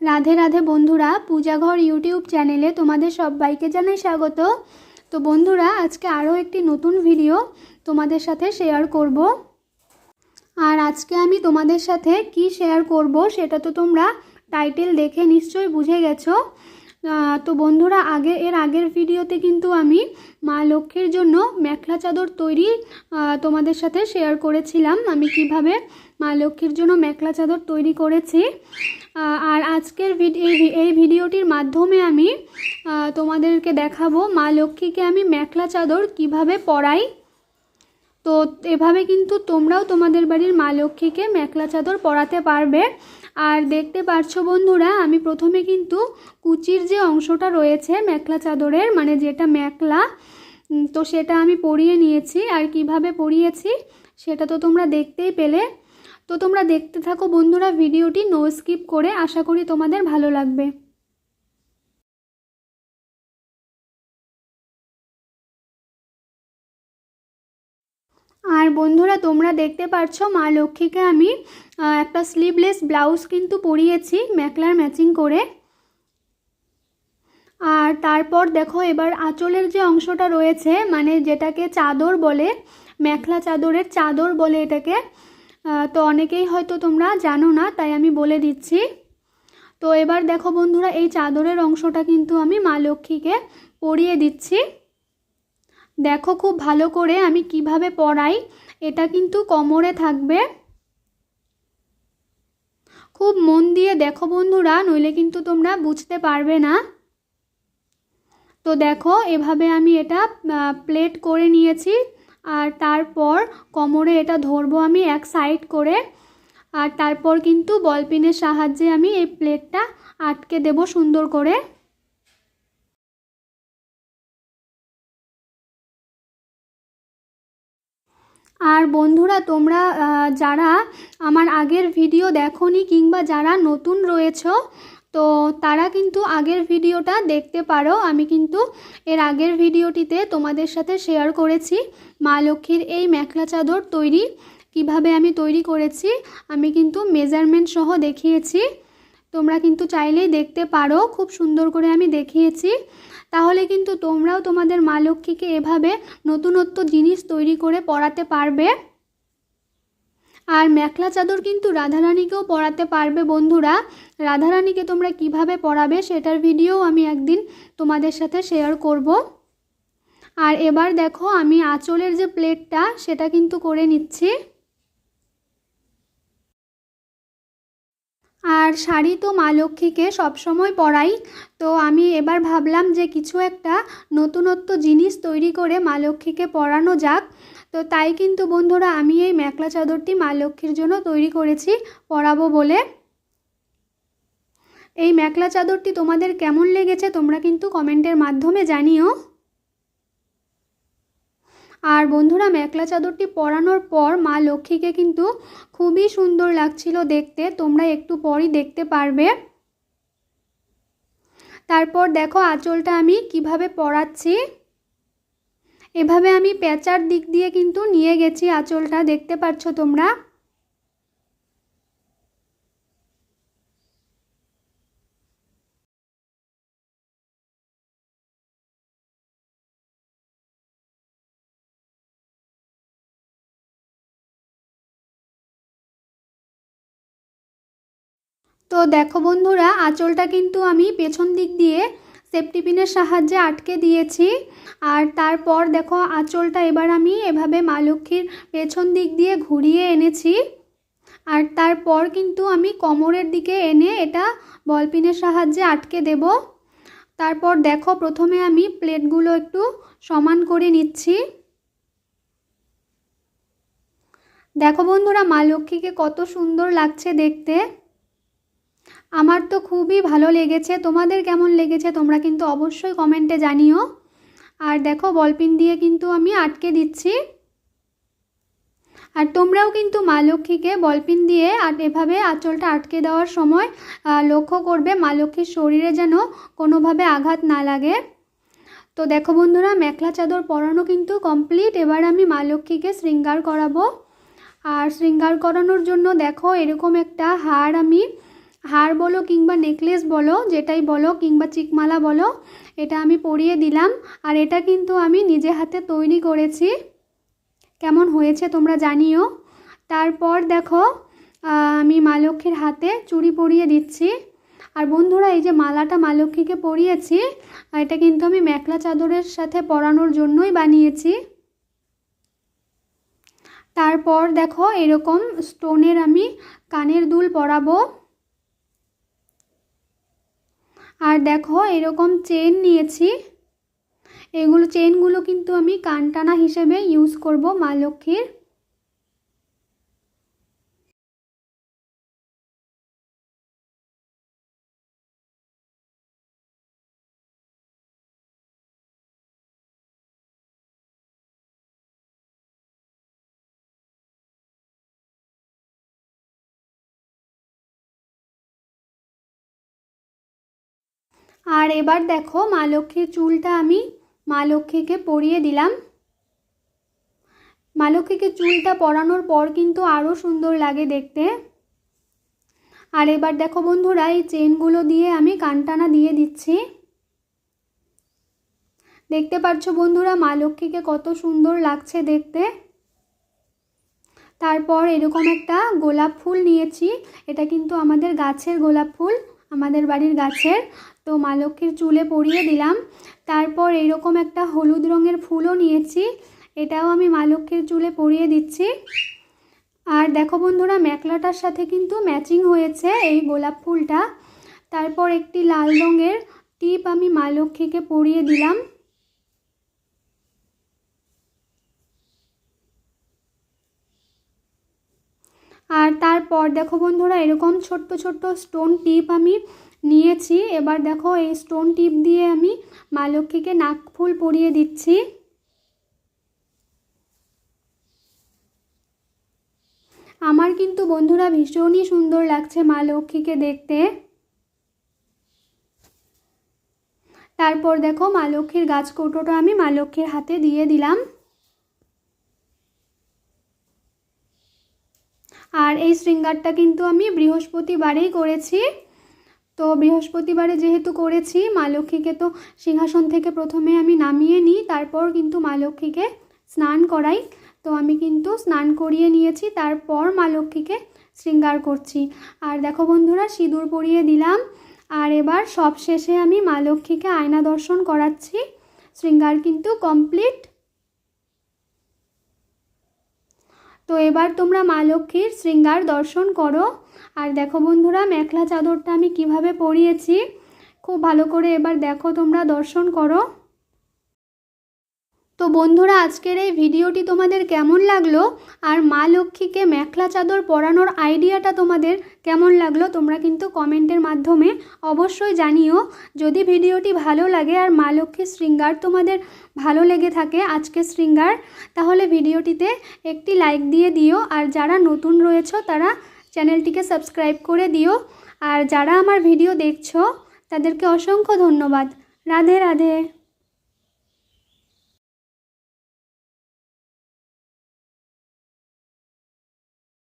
রাধে রাধে বন্ধুরা, পূজাঘর ইউটিউব চ্যানেলে তোমাদের সবাইকে জানাই স্বাগত। তো বন্ধুরা, আজকে আরও একটি নতুন ভিডিও তোমাদের সাথে শেয়ার করব। আর আজকে আমি তোমাদের সাথে কি শেয়ার করব সেটা তো তোমরা টাইটেল দেখে নিশ্চয়ই বুঝে গেছো। তো বন্ধুরা, এর আগের ভিডিওতে কিন্তু আমি মা লক্ষ্মীর জন্য মেখলা চাদর তৈরি তোমাদের সাথে শেয়ার করেছিলাম। আমি কিভাবে মা লক্ষ্মীর জন্য মেখলা চাদর তৈরি করেছি। আর আজকের এই ভিডিওটির মাধ্যমে আমি তোমাদেরকে দেখাবো মা লক্ষ্মীকে আমি মেখলা চাদর কিভাবে পরাই। তো এভাবে কিন্তু তোমরাও তোমাদের বাড়ির মা লক্ষ্মীকে মেখলা চাদর পরাতে পারবে। আর দেখতে পাচ্ছ বন্ধুরা, আমি প্রথমে কিন্তু কুচির যে অংশটা রয়েছে মেখলা চাদরের, মানে যেটা মেখলা, তো সেটা আমি পরিয়ে নিয়েছি। আর কিভাবে পরিয়েছি সেটা তো তোমরা দেখতেই পেলে। তো তোমরা দেখতে থাকো বন্ধুরা ভিডিওটি, নো স্কিপ করে। আশা করি তোমাদের ভালো লাগবে। আর বন্ধুরা, তোমরা দেখতে পাচ্ছ মা লক্ষ্মীকে আমি একটা স্লিভলেস ব্লাউজ কিন্তু পরিয়েছি মেখলার ম্যাচিং করে। আর তারপর দেখো, এবার আঁচলের যে অংশটা রয়েছে, মানে যেটাকে চাদর বলে, মেখলা চাদরের চাদর বলে এটাকে। তো অনেকেই হয়তো তোমরা জানো না, তাই আমি বলে দিচ্ছি। তো এবার দেখো বন্ধুরা, এই চাদরের অংশটা কিন্তু আমি মা লক্ষ্মীকে পরিয়ে দিচ্ছি। দেখো খুব ভালো করে আমি কিভাবে পরাই। এটা কিন্তু কোমরে থাকবে। খুব মন দিয়ে দেখো বন্ধুরা, নইলে কিন্তু তোমরা বুঝতে পারবে না। তো দেখো এভাবে আমি এটা প্লেট করে নিয়েছি। আর তারপর কোমরে এটা ধরবো আমি এক সাইড করে। আর তারপর কিন্তু বলপিনের সাহায্যে আমি এই প্লেটটা আটকে দেব সুন্দর করে। আর বন্ধুরা, তোমরা যারা আমার আগের ভিডিও দেখোনি কিংবা যারা নতুন রয়েছো, তো তারা কিন্তু আগের ভিডিওটা দেখতে পারো। আমি কিন্তু এর আগের ভিডিওটিতে তোমাদের সাথে শেয়ার করেছি মা লক্ষ্মীর এই মেখলা চাদর তৈরি কিভাবে আমি তৈরি করেছি। আমি কিন্তু মেজারমেন্ট সহ দেখিয়েছি। তোমরা কিন্তু চাইলেই দেখতে পারো, খুব সুন্দর করে আমি দেখিয়েছি। তাহলে কিন্তু তোমরাও তোমাদের মা লক্ষ্মীকে এভাবে নতুনত্ব জিনিস তৈরি করে পরাতে পারবে। আর মেখলা চাদর কিন্তু রাধারানীকেও পরাতে পারবে বন্ধুরা। রাধারানীকে তোমরা কিভাবে পরাবে সেটার ভিডিও আমি একদিন তোমাদের সাথে শেয়ার করব। আর এবার দেখো, আমি আঁচলের যে প্লেটটা সেটা কিন্তু করে নিচ্ছি। আর শাড়ি তো মা লক্ষ্মীকে সবসময় পরাই। তো আমি এবার ভাবলাম যে কিছু একটা নতুনত্ব জিনিস তৈরি করে মা লক্ষ্মীকে পরানো যাক। তো তাই কিন্তু বন্ধুরা, আমি এই মেখলা চাদরটি মা লক্ষ্মীর জন্য তৈরি করেছি পরাবো বলে। এই মেখলা চাদরটি তোমাদের কেমন লেগেছে তোমরা কিন্তু কমেন্টের মাধ্যমে জানিও। আর বন্ধুরা, মেখলা চাদরটি পরানোর পর মা লক্ষ্মীকে কিন্তু খুবই সুন্দর লাগছিল দেখতে, তোমরা একটু পরই দেখতে পারবে। তারপর দেখো আঁচলটা আমি কিভাবে পরাচ্ছি। এভাবে আমি পেঁচার দিক দিয়ে কিন্তু নিয়ে গেছি আঁচলটা, দেখতে পাচ্ছ তোমরা। তো দেখো বন্ধুরা, আঁচলটা কিন্তু আমি পেছন দিক দিয়ে সেফটি পিনের সাহায্যে আটকে দিয়েছি। আর তারপর দেখো আঁচলটা এবার আমি এভাবে মা লক্ষ্মীর পেছন দিক দিয়ে ঘুরিয়ে এনেছি। আর তারপর কিন্তু আমি কোমরের দিকে এনে এটা বলপিনের সাহায্যে আটকে দেব। তারপর দেখো প্রথমে আমি প্লেটগুলো একটু সমান করে নিচ্ছি। দেখো বন্ধুরা, মা লক্ষ্মীকে কত সুন্দর লাগছে দেখতে। আমার তো খুবই ভালো লেগেছে। তোমাদের কেমন লেগেছে তোমরা কিন্তু অবশ্যই কমেন্টে জানিও। আর দেখো বলপিন দিয়ে কিন্তু আমি আটকে দিচ্ছি। আর তোমরাও কিন্তু মা লক্ষ্মীকে বলপিন দিয়ে আর এভাবে আঁচলটা আটকে দেওয়ার সময় লক্ষ্য করবে মা লক্ষ্মীর শরীরে যেন কোনোভাবে আঘাত না লাগে। তো দেখো বন্ধুরা, মেখলা চাদর পরানো কিন্তু কমপ্লিট। এবার আমি মা লক্ষ্মীকে শৃঙ্গার করাবো। আর শৃঙ্গার করানোর জন্য দেখো এরকম একটা হার আমি হার বলো কিংবা নেকলেস বলো, যেটাই বলো, কিংবা চিকমালা বলো, এটা আমি পরিয়ে দিলাম। আর এটা কিন্তু আমি নিজে হাতে তৈরি করেছি। কেমন হয়েছে তোমরা জানিও। তারপর দেখো আমি মা লক্ষ্মীর হাতে চুড়ি পরিয়ে দিচ্ছি। আর বন্ধুরা, এই যে মালাটা মা লক্ষ্মীকে পরিয়েছি, এটা কিন্তু আমি মেখলা চাদরের সাথে পরানোর জন্যই বানিয়েছি। তারপর দেখো এরকম স্টোনের আমি কানের দুল পরাবো। আর দেখো এরকম চেন নিয়েছি, এগুলো চেনগুলো কিন্তু আমি কানটানা হিসেবে ইউজ করব মা লক্ষ্মীর। আর এবার দেখো মা লক্ষ্মীর চুলটা আমি মা লক্ষ্মীকে পরিয়ে দিলাম। মা লক্ষ্মীকে চুলটা পরানোর পর কিন্তু আরও সুন্দর লাগে দেখতে। আর এবার দেখো বন্ধুরা, এই চেনগুলো দিয়ে আমি কানটানা দিয়ে দিচ্ছি। দেখতে পাচ্ছ বন্ধুরা মা লক্ষ্মীকে কত সুন্দর লাগছে দেখতে। তারপর এরকম একটা গোলাপ ফুল নিয়েছি, এটা কিন্তু আমাদের গাছের গোলাপ ফুল, আমাদের বাড়ির গাছের। তো মা লক্ষ্মীর চুলে পরিয়ে দিলাম। তারপর এইরকম একটা হলুদ রঙের ফুলও নিয়েছি, এটাও আমি মা লক্ষ্মীর চুলে পরিয়ে দিচ্ছি। আর দেখো বন্ধুরা, মেখলাটার সাথে কিন্তু ম্যাচিং হয়েছে এই গোলাপ ফুলটা। তারপর একটি লাল রঙের টিপ আমি মা লক্ষ্মীকে পরিয়ে দিলাম। আর তারপর দেখো বন্ধুরা, এরকম ছোট্ট ছোট্ট স্টোন টিপ আমি নিয়েছি। এবার দেখো এই স্টোন টিপ দিয়ে আমি মা লক্ষ্মীকে নাকফুল পরিয়ে দিচ্ছি। আমার কিন্তু বন্ধুরা ভীষণই সুন্দর লাগছে মা লক্ষ্মীকে দেখতে। তারপর দেখো মা লক্ষ্মীর গাছ কৌটোটা আমি মা লক্ষ্মীর হাতে দিয়ে দিলাম। আর এই শৃঙ্গারটা কিন্তু আমি বৃহস্পতিবারেই করেছি। তো বৃহস্পতিবারে যেহেতু করেছি, মা লক্ষ্মীকে তো সিংহাসন থেকে প্রথমে আমি নামিয়ে নিই, তারপর কিন্তু মা লক্ষ্মীকে স্নান করাই। তো আমি কিন্তু স্নান করিয়ে নিয়েছি, তারপর মা লক্ষ্মীকে শৃঙ্গার করছি। আর দেখো বন্ধুরা, সিঁদুর পরিয়ে দিলাম। আর এবার সব শেষে আমি মা লক্ষ্মীকে আয়না দর্শন করাচ্ছি। শৃঙ্গার কিন্তু কমপ্লিট। তো এবার তোমরা মা লক্ষ্মীর শৃঙ্গার দর্শন করো। আর দেখো বন্ধুরা, মেখলা চাদরটা আমি কিভাবে পরিয়েছি, খুব ভালো করে এবার দেখো, তোমরা দর্শন করো। তো বন্ধুরা, আজকের এই ভিডিওটি তোমাদের কেমন লাগলো, আর মা লক্ষ্মীকে মেখলা চাদর পরানোর আইডিয়াটা তোমাদের কেমন লাগলো, তোমরা কিন্তু কমেন্টের মাধ্যমে অবশ্যই জানিও। যদি ভিডিওটি ভালো লাগে আর মা লক্ষ্মীর শৃঙ্গার তোমাদের ভালো লেগে থাকে, আজকের শৃঙ্গার, তাহলে ভিডিওটিতে একটি লাইক দিয়ে দিও। আর যারা নতুন রয়েছো তারা চ্যানেলটিকে সাবস্ক্রাইব করে দিও। আর যারা আমার ভিডিও দেখছো তাদেরকে অসংখ্য ধন্যবাদ। রাধে রাধে।